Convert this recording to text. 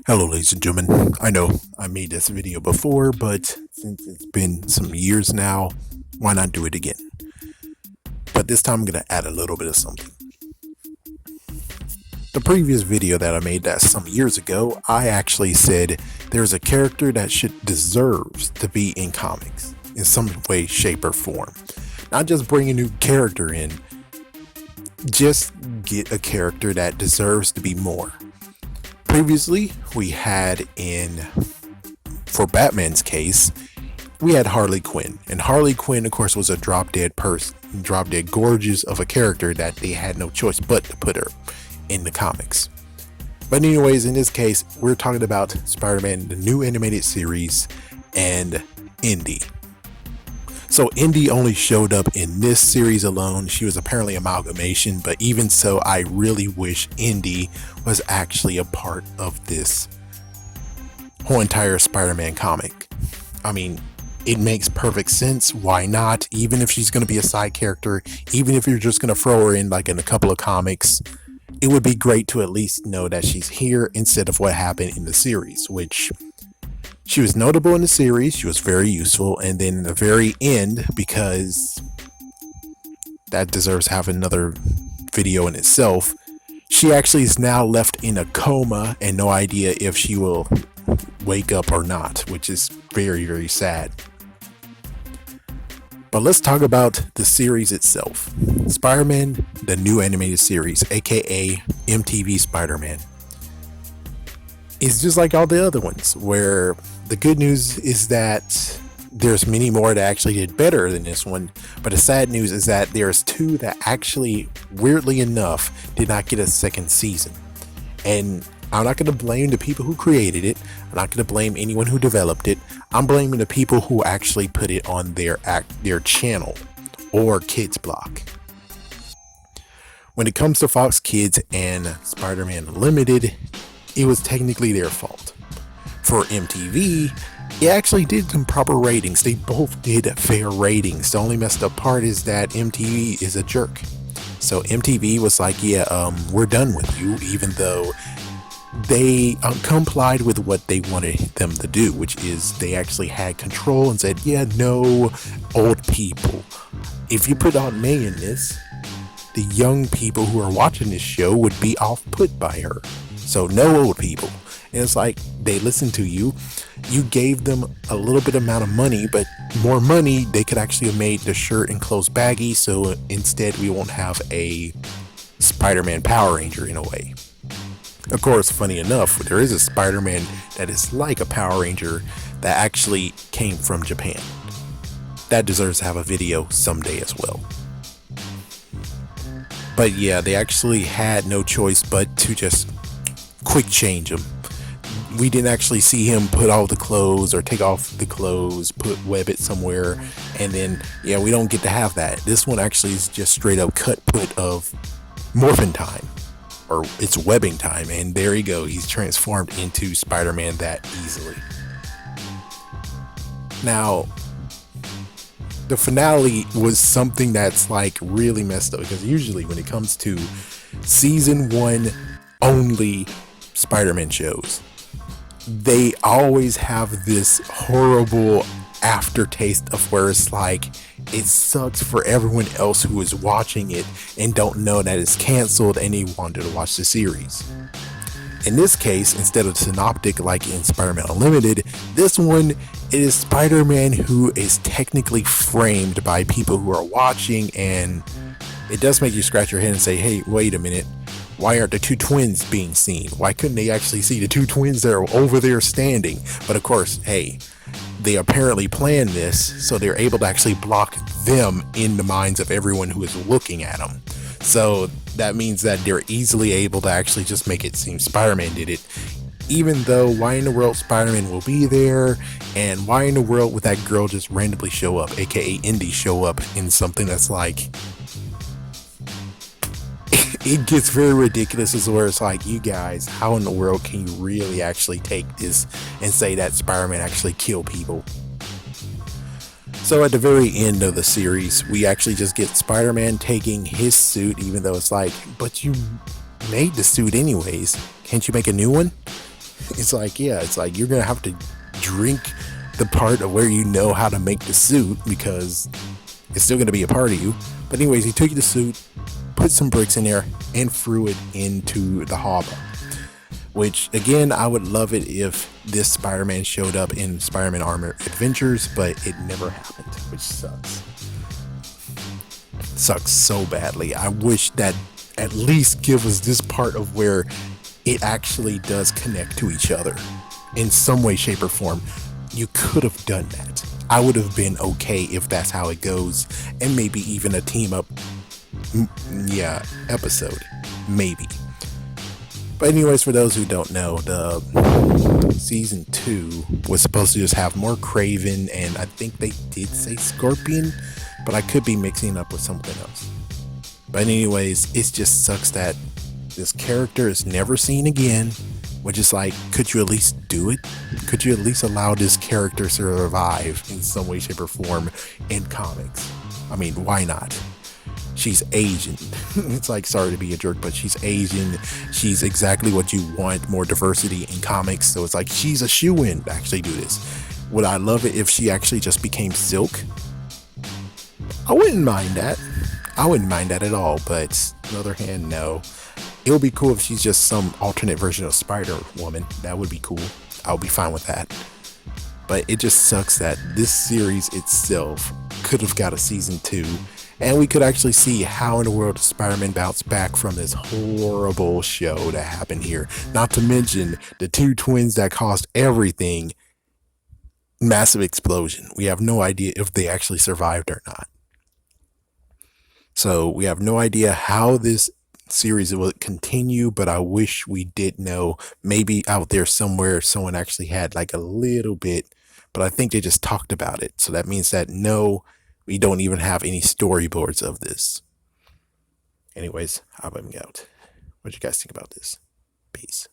Hello ladies and gentlemen, I know I made this video before, but since it's been some years now, why not do it again? But this time I'm going to add a little bit of something. The previous video that I made that some years ago, I actually said there's a character that deserves to be in comics in some way, shape, or form. Not just bring a new character in, just get a character that deserves to be more. Previously, we had for Batman's case, we had Harley Quinn. And Harley Quinn, of course, was a drop dead gorgeous of a character that they had no choice but to put her in the comics. But anyways, in this case, we're talking about Spider-Man, the new animated series, and Indy. So Indy only showed up in this series alone. She was apparently amalgamation, but even so, I really wish Indy was actually a part of this whole entire Spider-Man comic. I mean, it makes perfect sense. Why not? Even if she's going to be a side character, even if you're just going to throw her in like in a couple of comics, it would be great to at least know that she's here instead of what happened in the series, which she was notable in the series. She was very useful. And then in the very end, because that deserves to have another video in itself, she actually is now left in a coma and no idea if she will wake up or not, which is very, very sad. But let's talk about the series itself. Spider-Man, the new animated series, aka MTV Spider-Man. It's just like all the other ones, where the good news is that there's many more that actually did better than this one, but the sad news is that there's two that actually, weirdly enough, did not get a second season. And I'm not going to blame the people who created it. I'm not going to blame anyone who developed it. I'm blaming the people who actually put it on their channel or Kids Block. When it comes to Fox Kids and Spider-Man Unlimited, it was technically their fault. For MTV, it actually did some proper ratings. They both did fair ratings. The only messed up part is that MTV is a jerk. So MTV was like, yeah, we're done with you, even though they complied with what they wanted them to do, which is they actually had control and said, yeah, no old people. If you put Aunt May in this, the young people who are watching this show would be off-put by her. So no old people. And it's like, they listened to you. You gave them a little bit amount of money, but more money, they could actually have made the shirt and clothes baggy. So instead, we won't have a Spider-Man Power Ranger in a way. Of course, funny enough, there is a Spider-Man that is like a Power Ranger that actually came from Japan. That deserves to have a video someday as well. But yeah, they actually had no choice but to just quick change him. We didn't actually see him put all the clothes or take off the clothes, web it somewhere, and then yeah, we don't get to have that. This one actually is just straight up put of morphin time, or it's webbing time, and there you go. He's transformed into Spider-Man that easily. Now, the finale was something that's like really messed up, because usually when it comes to season 1 only Spider-Man shows, they always have this horrible aftertaste of where it's like, it sucks for everyone else who is watching it and don't know that it's canceled and they wanted to watch the series. In this case, instead of synoptic like in Spider-Man Unlimited, this one is Spider-Man who is technically framed by people who are watching, and it does make you scratch your head and say, hey, wait a minute. Why aren't the two twins being seen? Why couldn't they actually see the two twins that are over there standing? But of course, hey, they apparently planned this, so they're able to actually block them in the minds of everyone who is looking at them. So that means that they're easily able to actually just make it seem Spider-Man did it. Even though, why in the world Spider-Man will be there, and why in the world would that girl just randomly show up, aka Indy, show up in something that's like, it gets very ridiculous, as where it's like, you guys, how in the world can you really actually take this and say that Spider-Man actually killed people? So at the very end of the series, we actually just get Spider-Man taking his suit, even though it's like, but you made the suit anyways. Can't you make a new one? It's like, yeah, it's like you're gonna have to drink the part of where you know how to make the suit because it's still gonna be a part of you. But anyways, he took the suit, put some bricks in there, and threw it into the harbor. Which again, I would love it if this Spider-Man showed up in Spider-Man Armor Adventures, but it never happened, which sucks. Sucks so badly. I wish that at least give us this part of where it actually does connect to each other in some way, shape, or form. You could have done that. I would have been okay if that's how it goes, and maybe even a team up, episode, maybe. But anyways, for those who don't know, the season 2 was supposed to just have more Craven, and I think they did say Scorpion, but I could be mixing it up with something else. But anyways, it just sucks that this character is never seen again, which is like, could you at least do it? Could you at least allow this character to survive in some way, shape, or form in comics? I mean, why not? She's Asian. It's like, sorry to be a jerk, but she's Asian. She's exactly what you want, more diversity in comics. So it's like, she's a shoo-in to actually do this. Would I love it if she actually just became Silk? I wouldn't mind that. I wouldn't mind that at all. But on the other hand, no. It would be cool if she's just some alternate version of Spider-Woman. That would be cool. I would be fine with that. But it just sucks that this series itself could have got a season 2. And we could actually see how in the world Spider-Man bounced back from this horrible show that happened here. Not to mention the 2 twins that caused everything. Massive explosion. We have no idea if they actually survived or not. So we have no idea how this series will continue, but I wish we did know. Maybe out there somewhere someone actually had like a little bit, but I think they just talked about it. So that means that no, we don't even have any storyboards of this. Anyways, I'm out. What do you guys think about this? Peace.